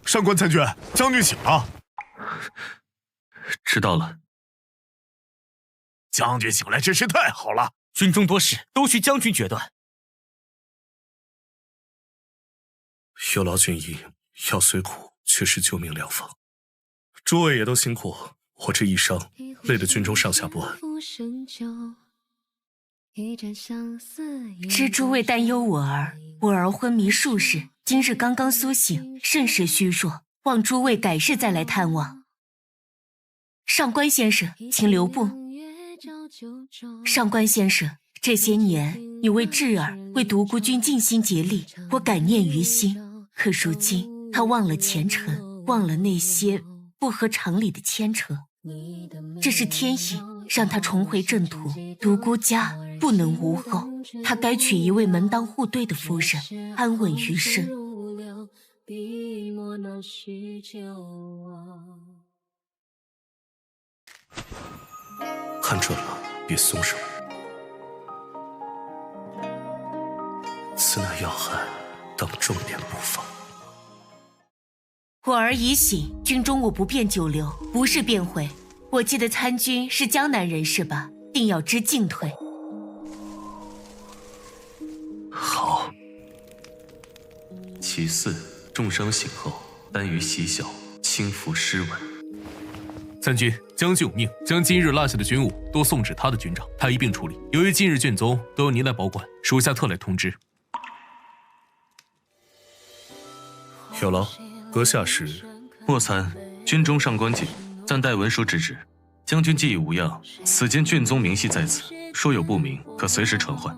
上官参军，将军醒了。知道了。将军醒来真是太好了。军中多事都需将军决断。有劳军医，药虽苦，却是救命良方。诸位也都辛苦，我这一伤，累得军中上下不安。知诸位担忧我儿昏迷数日，今日刚刚苏醒，甚是虚弱，望诸位改日再来探望。上官先生，请留步。上官先生，这些年你为智儿、为独孤军尽心竭力，我感念于心。可如今他忘了前尘，忘了那些不合常理的牵扯，这是天意，让他重回正途。独孤家不能无后，他该娶一位门当户对的夫人，安稳余生。看准了，别松手。此乃要害，当重点布防。我儿已醒，军中我不便久留，不是便回。我记得参军是江南人士吧？定要知进退。好。其四，重伤醒后，耽于嬉笑，轻服诗文。参军，将军有命，将今日落下的军务都送至他的军长，他一并处理。由于今日卷宗都由您来保管，属下特来通知。有劳，阁下是？莫参，军中上官景，暂代文书之职。将军既已无恙，此间卷宗明细在此，若有不明，可随时传唤。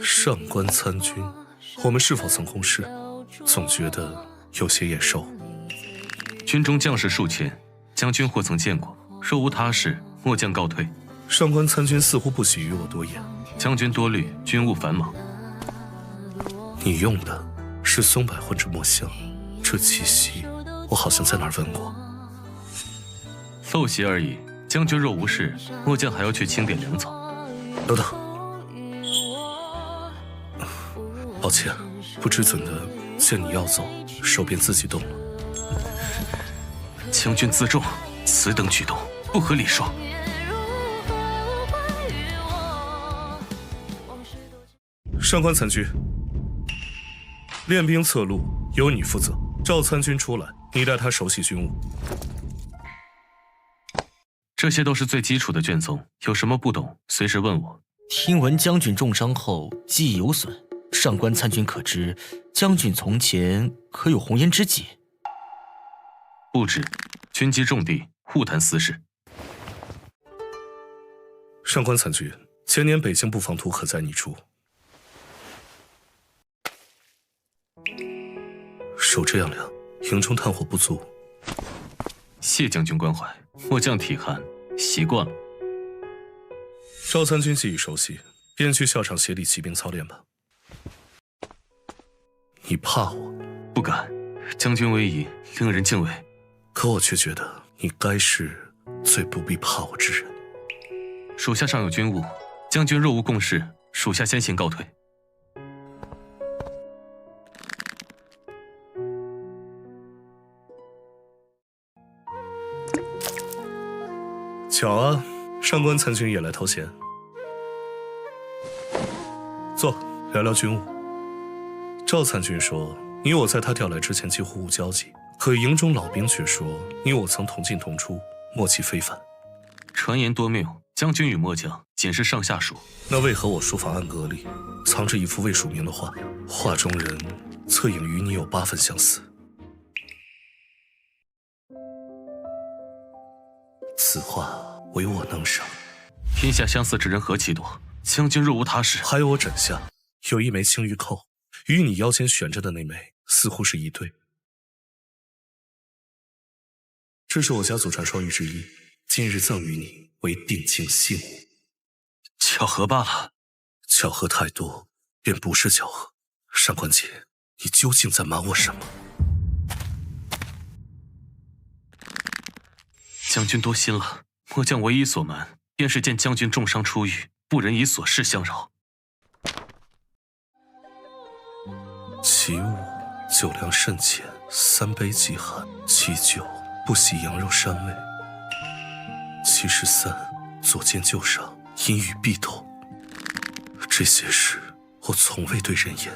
上官参军，我们是否曾共事？总觉得有些眼熟。军中将士数千，将军或曾见过。若无他事，末将告退。上官参军似乎不喜与我多言。将军多虑，军务繁忙。你用的是松柏混着墨香，这气息我好像在哪儿闻过。陋习而已。将军若无事，末将还要去清点粮草。等等，抱歉，不知怎的见你要走，手便自己动了。将军自重，此等举动不合礼数。上官参军，练兵策路由你负责。赵参军出来，你带他熟悉军务。这些都是最基础的卷宗，有什么不懂，随时问我。听闻将军重伤后记忆有损，上官参军可知将军从前可有红颜知己？不止，军机重地，勿谈私事。上官参军，前年北京布防图可在你处？手这样凉，营中炭火不足。谢将军关怀，末将体寒，习惯了。赵参军既已熟悉，便去校场协理骑兵操练吧。你怕我？不敢，将军威仪令人敬畏。可我却觉得你该是最不必怕我之人。属下尚有军务，将军若无共事，属下先行告退。巧啊，上官参军也来偷闲。坐，聊聊军务。赵参军说，你我在他调来之前几乎无交集，可营中老兵却说，你我曾同进同出，默契非凡。传言多谬，将军与末将仅是上下属。那为何我书房暗格里藏着一幅未署名的画？画中人侧影与你有8分相似。此画唯我能赏。天下相似之人何其多，将军若无他事。还有我枕下有一枚青玉扣，与你腰间悬着的那枚似乎是一对。这是我家祖传双玉之一，今日赠与你为定情信物。巧合罢了。巧合太多，便不是巧合。上官姐，你究竟在瞒我什么？将军多心了，末将唯一所瞒，便是见将军重伤出狱，不忍以琐事相扰。其五，酒量甚浅，3杯即酣。其九，不喜羊肉膻味。其13，左肩旧伤，阴雨必透。这些事我从未对人言。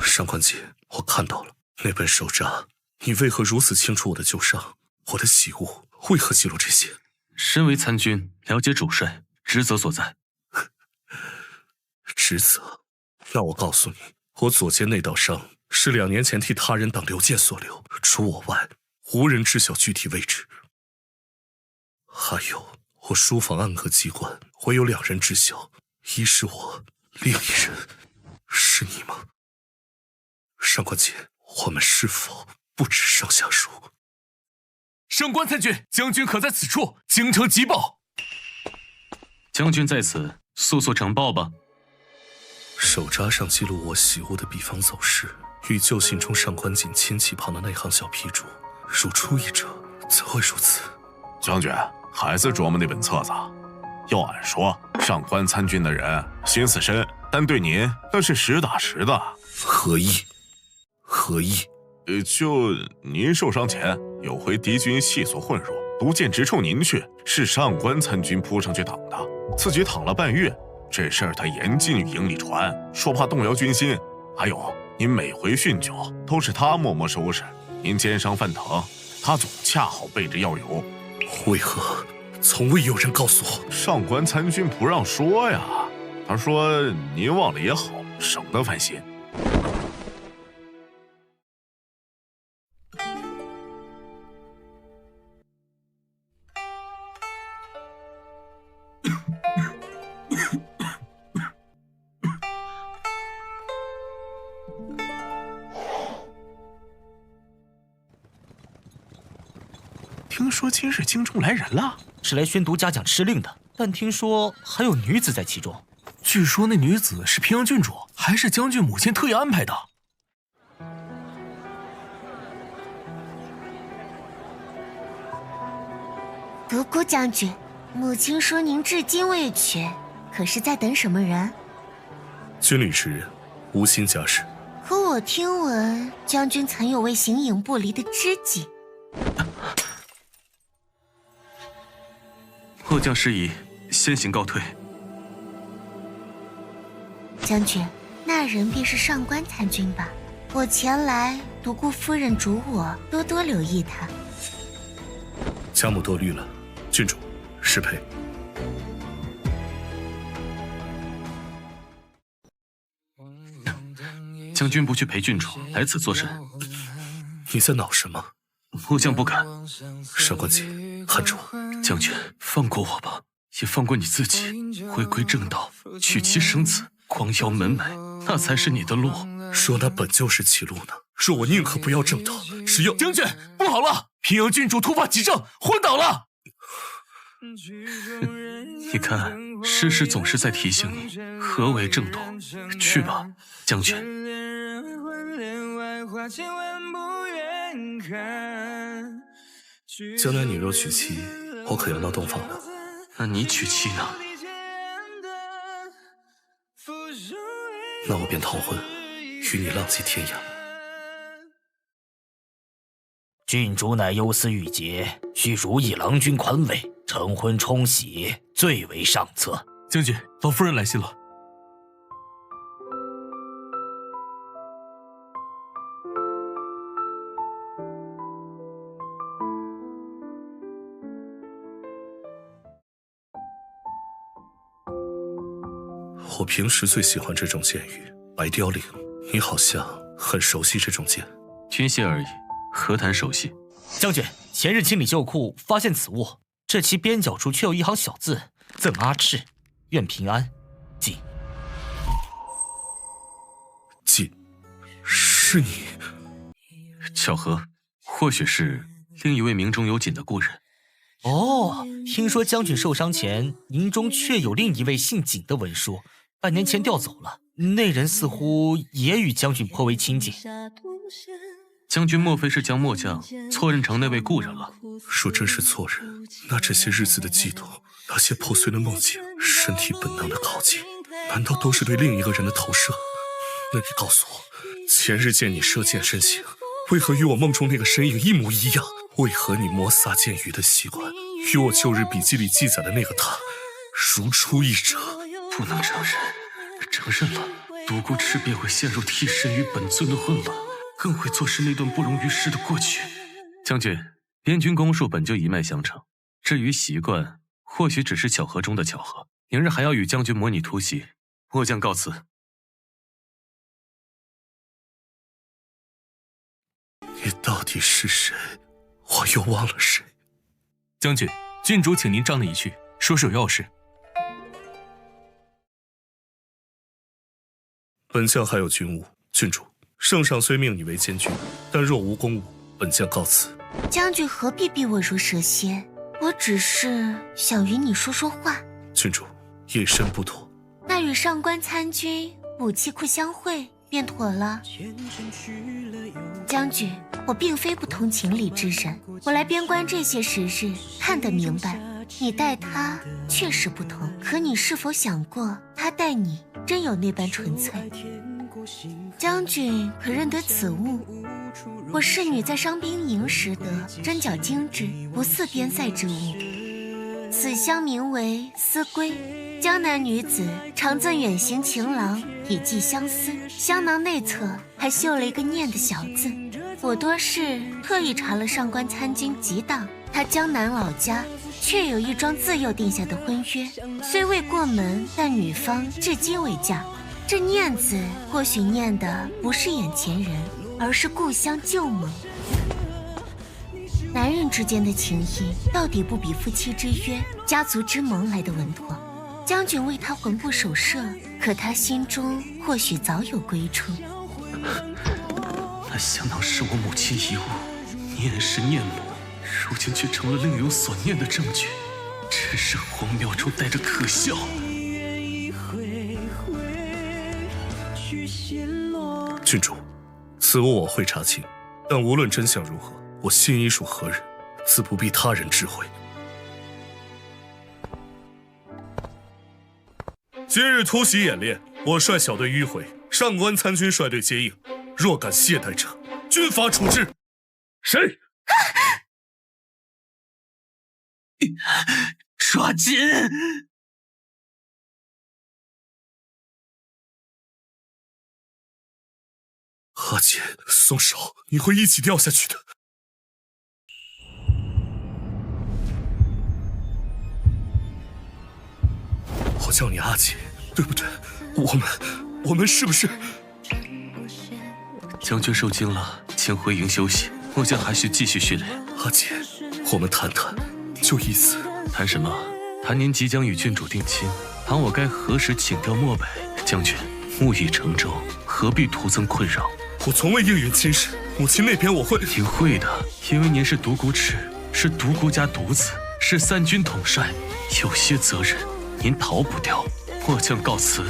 上官姐，我看到了那本手札，你为何如此清楚我的旧伤？我的喜恶为何记录这些？身为参军，了解主帅职责所在。职责？让我告诉你，我左肩那道伤是2年前替他人党刘健所留，除我外，无人知晓具体位置。还有，我书房暗格机关，唯有2人知晓，一是我，另一人是你吗？上官姐，我们是否不知上下书？上官参军，将军可在此处？京城急报。将军在此，速速呈报吧。手札上记录我喜恶的比方走势，与旧信中上官锦亲戚旁的那行小批注如出一辙，怎会如此？将军还在琢磨那本册子？要按说，上官参军的人心思深，但对您那是实打实的。何意？何意？就您受伤前，有回敌军细所混入，毒箭直冲您去，是上官参军扑上去挡的，自己躺了半月。这事儿他严禁与营里传，说怕动摇军心。还有，您每回酗酒都是他默默收拾，您肩伤犯疼，他总恰好备着药油。为何从未有人告诉我？上官参军不让说呀，他说您忘了也好，省得烦心。听说今日京中来人了，是来宣读嘉奖敕令的，但听说还有女子在其中。据说那女子是平阳郡主，还是将军母亲特意安排的。德姑将军，母亲说您至今未娶，可是在等什么人？军旅之人，无心家事。可我听闻将军曾有位形影不离的知己。末将失仪，先行告退。将军，那人便是上官参军吧？我前来，独孤夫人嘱我多多留意他。家母多虑了，郡主，适配。将军不去陪郡主，来此作甚？你在恼什么？末将不敢。上官姐，含着我。将军，放过我吧，也放过你自己，回归正道，娶妻生子，光耀门楣，那才是你的路。说那本就是其路呢。若我宁可不要正道，只要……将军，不好了！平阳郡主突发急症，昏倒了。你看，世事总是在提醒你何为正道。去吧，将军。将来你若娶妻，我可要闹洞房呢。那你娶妻呢？那我便逃婚，与你浪迹天涯。郡主乃忧思郁结，需如意郎君宽慰，成婚冲喜，最为上策。将军，老夫人来信了。我平时最喜欢这种剑语，白凋零。你好像很熟悉这种剑。军械而已，何谈熟悉？将军，前日清理旧库，发现此物，这其边角处却有一行小字：赠阿赤，愿平安。锦。锦，是你？巧合，或许是另一位名中有锦的故人。哦，听说将军受伤前，营中确有另一位姓锦的文书，半年前调走了。那人似乎也与将军颇为亲近。将军莫非是将末将错认成那位故人了？若真是错认，那这些日子的悸动，那些破碎的梦境，身体本能的靠近，难道都是对另一个人的投射？那你告诉我，前日见你射箭身形，为何与我梦中那个身影一模一样？为何你摩挲剑鱼的习惯，与我旧日笔记里记载的那个他，如出一辙？不能承认，承认了，独孤赤便会陷入替身与本尊的混乱，更会坐视那段不容于世的过去。将军，边军攻术本就一脉相承，至于习惯，或许只是巧合中的巧合。明日还要与将军模拟突袭，末将告辞。你到底是谁？我又忘了谁。将军，郡主请您帐内一叙，说是有要事。本将还有军务。郡主，圣上虽命你为监军，但若无公务，本将告辞。将军何必逼我如蛇蝎？我只是想与你说说话。郡主，夜深不妥，那与上官参军武器库相会便妥了。将军，我并非不通情理之人，我来边关这些时日，看得明白，你待他确实不同，可你是否想过，他待你真有那般纯粹？将军可认得此物？我侍女在伤兵营时得，针脚精致，不似边塞之物。此香名为思归，江南女子常赠远行情郎，以寄相思。香囊内侧还绣了一个念的小字。我多是特意查了上官参军籍档，他江南老家确有一桩自幼定下的婚约，虽未过门，但女方至今未嫁。这念字或许念的不是眼前人，而是故乡旧盟。男人之间的情谊，到底不比夫妻之约、家族之盟来的稳妥。将军为他魂不守舍，可他心中或许早有归处。那香囊是我母亲遗物，念是念母，如今却成了另有所念的证据，真是荒谬中带着可笑。郡主，此物我会查清，但无论真相如何，我心已属何人，自不必他人知会。今日突袭演练，我率小队迂回，上官参军率队接应，若敢懈怠者，军法处置。谁？抓紧！阿姐，松手，你会一起掉下去的。我叫你阿姐，对不对？我们是不是？将军受惊了，请回营休息。末将还需继续训练。阿姐，我们谈谈，就一次。谈什么？谈您即将与郡主定亲，谈我该何时请调漠北。将军，木已成舟，何必徒增困扰？我从未应允亲事，母亲那边我会。你会的，因为您是独孤赤，是独孤家独子，是三军统帅，有些责任您逃不掉。末将告辞。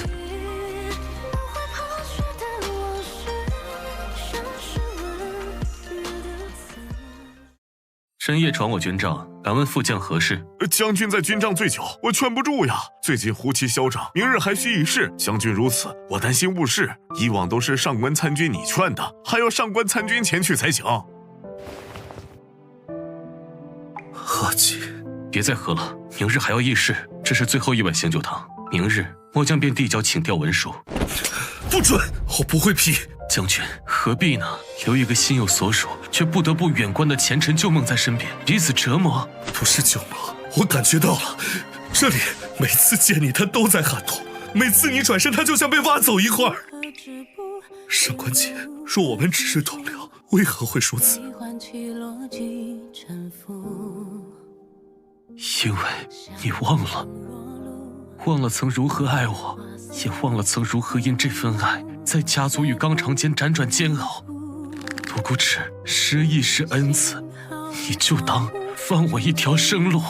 深夜闯我军帐，敢问副将何事？将军在军帐醉酒，我劝不住呀。最近胡骑嚣张，明日还需议事。将军如此，我担心误事。以往都是上官参军你劝的，还要上官参军前去才行。阿姐，别再喝了，明日还要议事，这是最后一碗醒酒汤。明日末将便递交请调文书。不准！我不会批。将军何必呢？留一个心有所属却不得不远观的前尘旧梦在身边，彼此折磨。不是旧梦，我感觉到了。这里每次见你，他都在喊痛；每次你转身，他就像被挖走一块儿。上官姐，若我们只是同僚，为何会如此？因为你忘了曾如何爱我，也忘了曾如何因这份爱在家族与纲常间辗转煎熬。独孤赤，失忆是恩赐，你就当放我一条生路。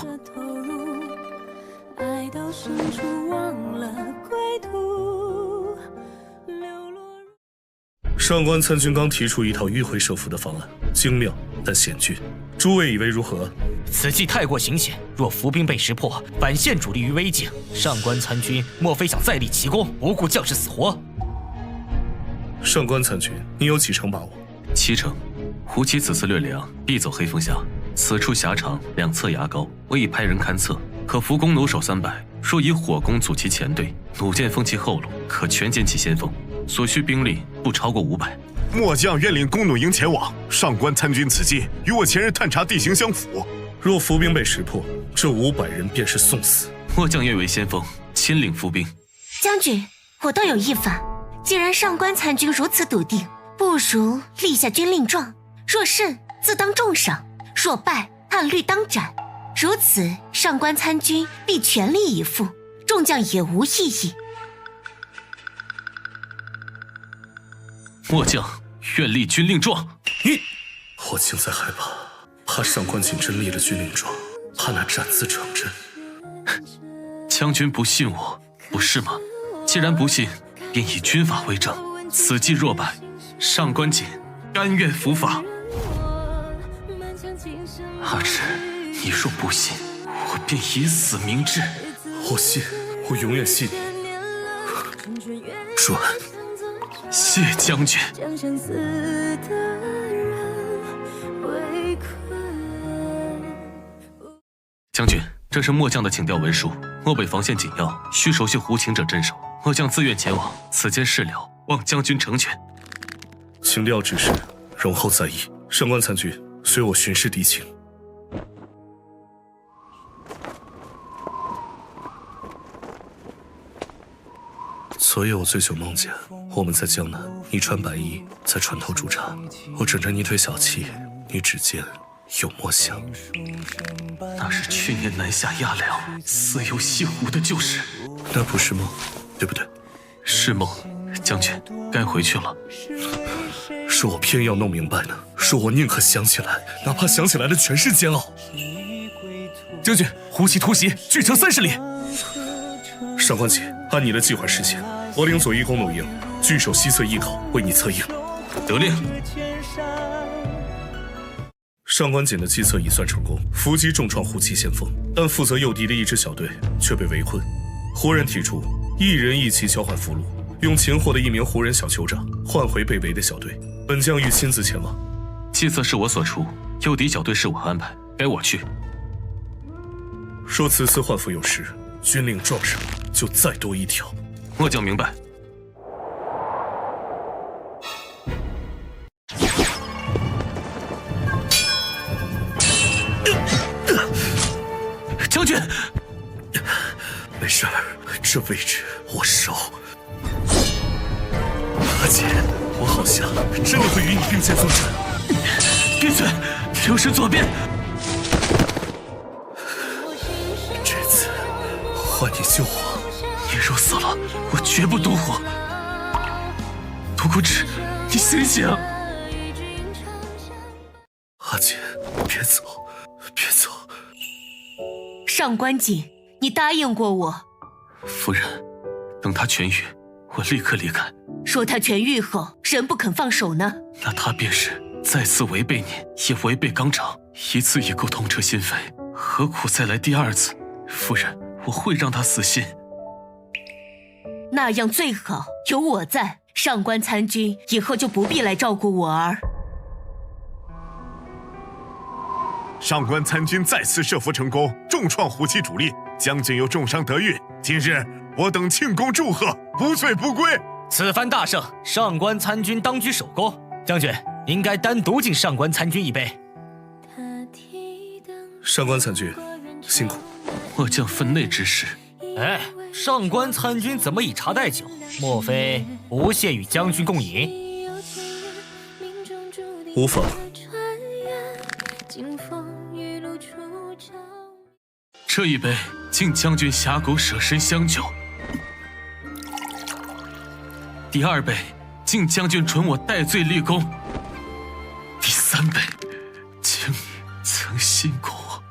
上官参军刚提出一套迂回设伏的方案，精妙但险峻，诸位以为如何？此计太过刑险，若伏兵被识破，反陷主力于危境。上官参军莫非想再立奇功，不顾将士死活？上官参军，你有几成把握？7成。胡骑此次略量，必走黑风峡。此处狭长，两侧崖高，我已派人勘测，可伏攻弩手300。若以火攻阻其前队，弩箭封其后路，可全歼其先锋。所需兵力不超过500。末将愿领弓弩营前往。上官参军此计与我前日探查地形相符。若伏兵被识破，这500人便是送死。末将愿为先锋，亲领伏兵。将军，我倒有一法。既然上官参军如此笃定，不如立下军令状。若胜，自当重赏；若败，按律当斩。如此，上官参军必全力以赴，众将也无异议。末将愿立军令状。我竟在害怕上官锦真立了军令状，怕那斩字成真。将军不信我，不是吗？既然不信，便以军法为证。此计若败，上官锦甘愿伏法。阿芷，你若不信，我便以死明志。我信，我永远信你。准。谢将军。将军，这是末将的请调文书。漠北防线紧要，需熟悉胡擒者镇守。末将自愿前往，此间事了，望将军成全。请调指示，容后再议。上官参军，随我巡视敌情。昨夜我醉酒梦见我们在江南，你穿白衣在船头煮茶，我枕着泥腿小憩，你指尖有墨香。那是去年南下亚辽，似游西湖的旧事。那不是梦，对不对？是梦，将军，该回去了。是我偏要弄明白呢，是我宁可想起来，哪怕想起来的全是煎熬。将军，胡骑突袭，距城30里。上官锦，按你的计划实行。我领左翼弓弩营，据守西侧驿口，为你策应。得令。上官锦的计策已算成功，伏击重创胡骑先锋，但负责诱敌的一支小队却被围困。胡人提出一人一骑交换俘虏，用擒获的一名胡人小酋长换回被围的小队。本将欲亲自前往。计策是我所出，诱敌小队是我安排，该我去。若此次换俘有失，军令状上就再多一条。末将明白。将军，没事儿，这位置我熟。阿姐，我好像真的会与你并肩作战。闭嘴，留神左边。这次换你救我。你若死了，我绝不独活。独孤雉，你醒醒！阿姐，别走，别走。上官锦，你答应过我。夫人，等他痊愈，我立刻离开。说他痊愈后仍不肯放手呢？那他便是再次违背你，也违背纲常。一次已够痛彻心扉，何苦再来第2次？夫人，我会让他死心。那样最好，有我在，上官参军以后就不必来照顾我儿。上官参军再次设伏成功，重创胡骑主力，将军又重伤得愈。今日我等庆功祝贺，不醉不归。此番大胜，上官参军当居首功。将军，应该单独敬上官参军一杯。上官参军，辛苦。末将分内之事。哎，上官参军怎么以茶代酒？莫非不屑与将军共饮？无妨。这一杯敬将军峡谷舍身相救。第2杯敬将军准我戴罪立功。第3杯敬你曾信过我。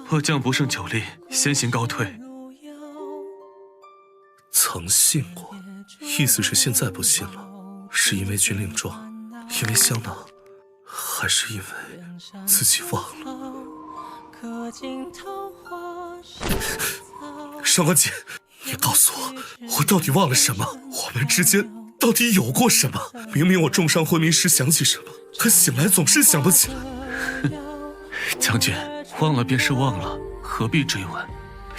末将不胜酒力，先行告退。曾信过，意思是现在不信了，是因为军令状。因为香囊，还是因为自己忘了？上官姐，你告诉我，我到底忘了什么？我们之间到底有过什么？明明我重伤昏迷时想起什么，可醒来总是想不起来。将军，忘了便是忘了，何必追问？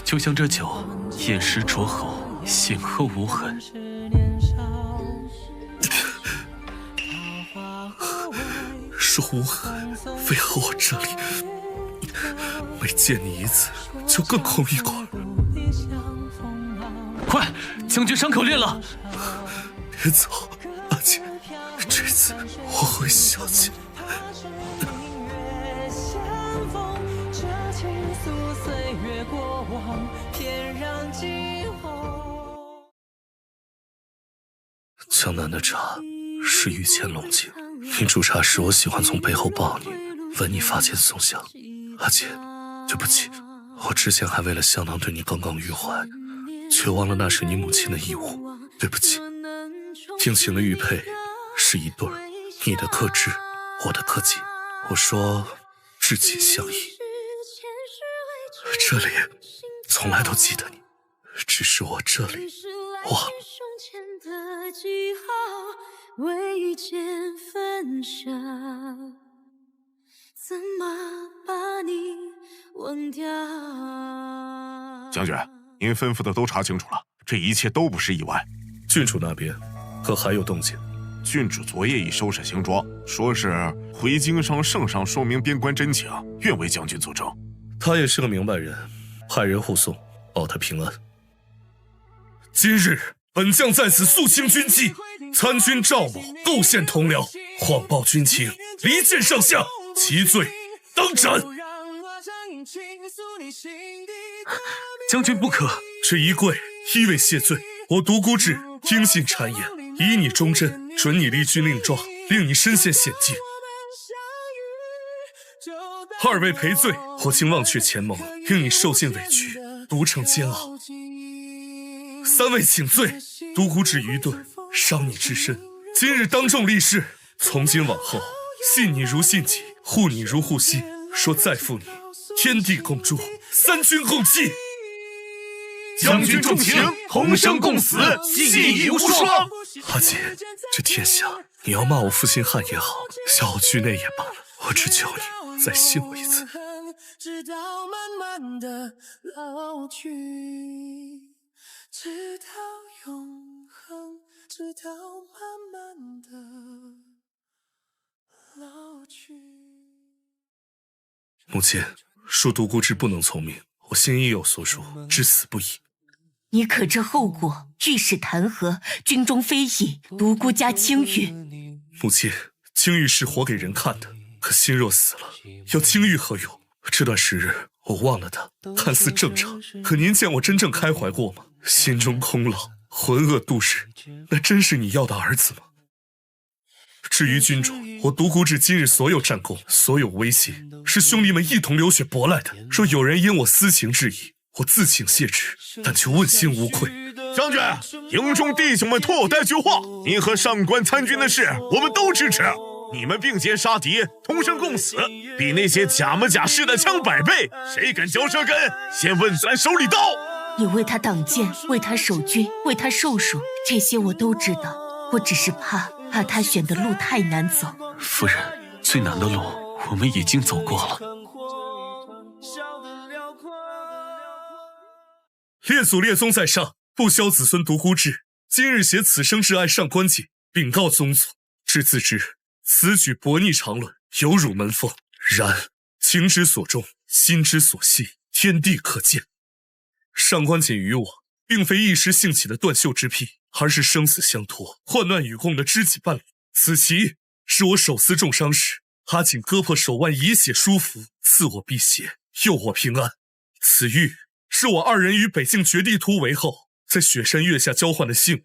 就像这酒，饮时灼喉，醒后无痕。说无痕，为何我这里每见你一次就更空一块？快，将军伤口裂了！别走，阿姐，这次我会想起。江南的茶是御前龙井，你煮茶时，我喜欢从背后抱你，闻你发间松香。阿姐，对不起，我之前还为了香囊对你耿耿于怀，却忘了那是你母亲的义务。对不起，定情的玉佩是一对儿，你的克制，我的克己。我说至己相依，这里从来都记得你，只是我这里忘了。未见分晓，怎么把你忘掉？将军，您吩咐的都查清楚了，这一切都不是意外。郡主那边可还有动静？郡主昨夜已收拾行装，说是回京上圣上说明边关真情，愿为将军作证。他也是个明白人，派人护送，保他平安。今日本将在此肃清军纪，参军赵某构陷同僚，谎报军情，离间上下，其罪当斩。将军不可！这一跪，一为谢罪。我独孤至听信谗言，以你忠贞，准你立军令状，令你身陷险境。二位赔罪，我竟忘却前盟，令你受尽委屈，独承煎熬。三位请罪，独孤至愚钝，伤你至深。今日当众立誓，从今往后，信你如信己，护你如护膝。说再负你，天地共诛，三军共弃。将军重情，同生共死，信义无双。阿姐，这天下，你要骂我负心汉也好，笑我惧内也罢，我只求你再信我一次。直到慢慢的老去，直到永恒，直到慢慢的老去。母亲，恕独孤至不能从命，我心意有所属，至死不移。你可知后果？御史弹劾，军中非议，独孤家清誉。母亲，清誉是活给人看的，可心若死了，要清誉何用？这段时日我忘了他，看似正常，可您见我真正开怀过吗？心中空落，浑噩度日，那真是你要的儿子吗？至于君主，我独孤至今日所有战功，所有威信，是兄弟们一同流血博来的。若有人因我私情质疑，我自请谢之，但求问心无愧。将军，营中弟兄们托我带句话，您和上官参军的事，我们都支持。你们并肩杀敌，同生共死，比那些假模假式的强100倍。谁敢嚼舌根，先问咱手里刀。你为他挡箭，为他守军，为他受辱，这些我都知道。我只是怕他选的路太难走。夫人，最难的路我们已经走过了。列祖列宗在上，不肖子孙独孤至，今日携此生挚爱上官锦，禀告宗祖。至自知此举薄逆常伦，有辱门风。然情之所钟，心之所系，天地可见。上官锦与我，并非一时兴起的断袖之癖，而是生死相托、患难与共的知己伴侣。此旗是我手撕重伤时，阿锦割破手腕以血书符，赐我辟邪，佑我平安。此玉是我二人于北境绝地突围后，在雪山月下交换的信物。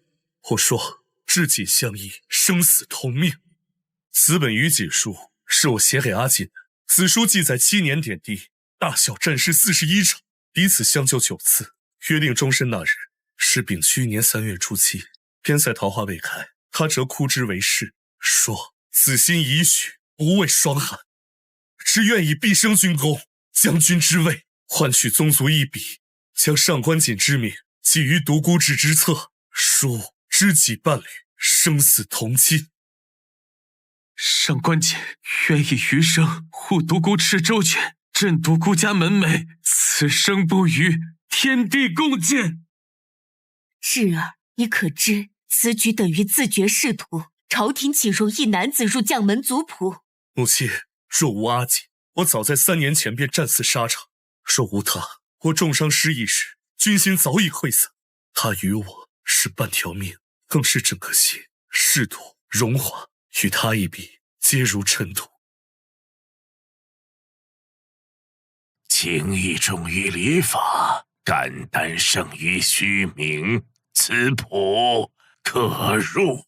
我说知己相依，生死同命。此本于锦书是我写给阿锦的，此书记载7年点滴，大小战事41场，彼此相救9次，约定终身那日是丙戌年3月初7。边塞桃花未开，他折枯枝为誓，说此心已许，不畏霜寒，只愿以毕生军功、将军之位，换取宗族一笔，将上官锦之名记于独孤志之册，书知己伴侣，生死同心。上官锦愿以余生护独孤赤周全，镇独孤家门楣，此生不渝，天地共鉴。日儿，你可知此举等于自绝仕途？朝廷岂容一男子入将门族谱？母亲，若无阿锦，我早在3年前便战死沙场；若无他，我重伤失忆时，军心早已溃散。他与我是半条命，更是整个心、仕途、荣华，与他一比，皆如尘土。情义重于礼法，肝胆胜于虚名，此谱可入。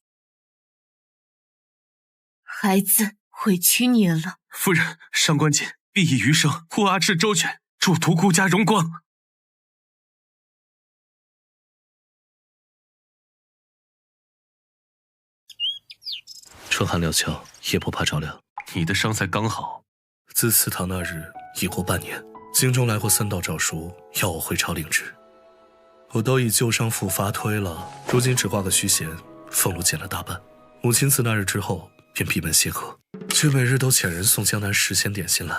孩子，委屈你了。夫人，上官锦必以余生护阿赤周全，助独孤家荣光。春寒料峭，也不怕着凉。你的伤才刚好。自祠堂那日已过半年，京中来过3道诏书，要我回朝领职。我都已旧伤复发推了，如今只挂个虚衔，俸禄减了大半。母亲自那日之后便闭门谢客，却每日都遣人送江南10仙点心来，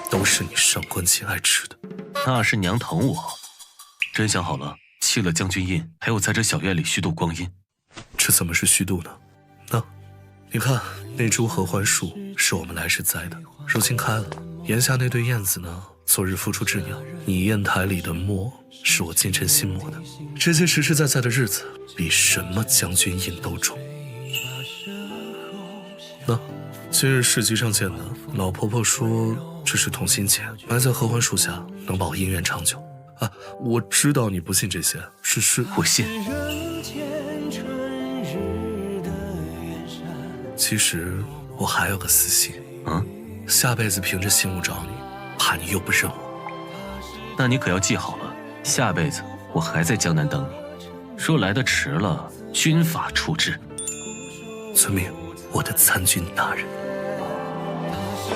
都是你上官锦爱吃的。那是娘疼我。真想好了，弃了将军印，还有在这小院里虚度光阴。这怎么是虚度呢？你看那株合欢树是我们来时栽的，如今开了。檐下那对燕子呢，昨日孵出稚鸟。你砚台里的墨是我近臣心磨的。这些实实在在的日子，比什么将军印都重。今日市集上见的老婆婆说，这是同心钱，埋在合欢树下，能保姻缘长久。啊，我知道你不信这些，是我信。其实我还有个私心，下辈子凭着心物找你，怕你又不认我。那你可要记好了，下辈子我还在江南等你。若来得迟了，军法处置。遵命，我的参军大人。他是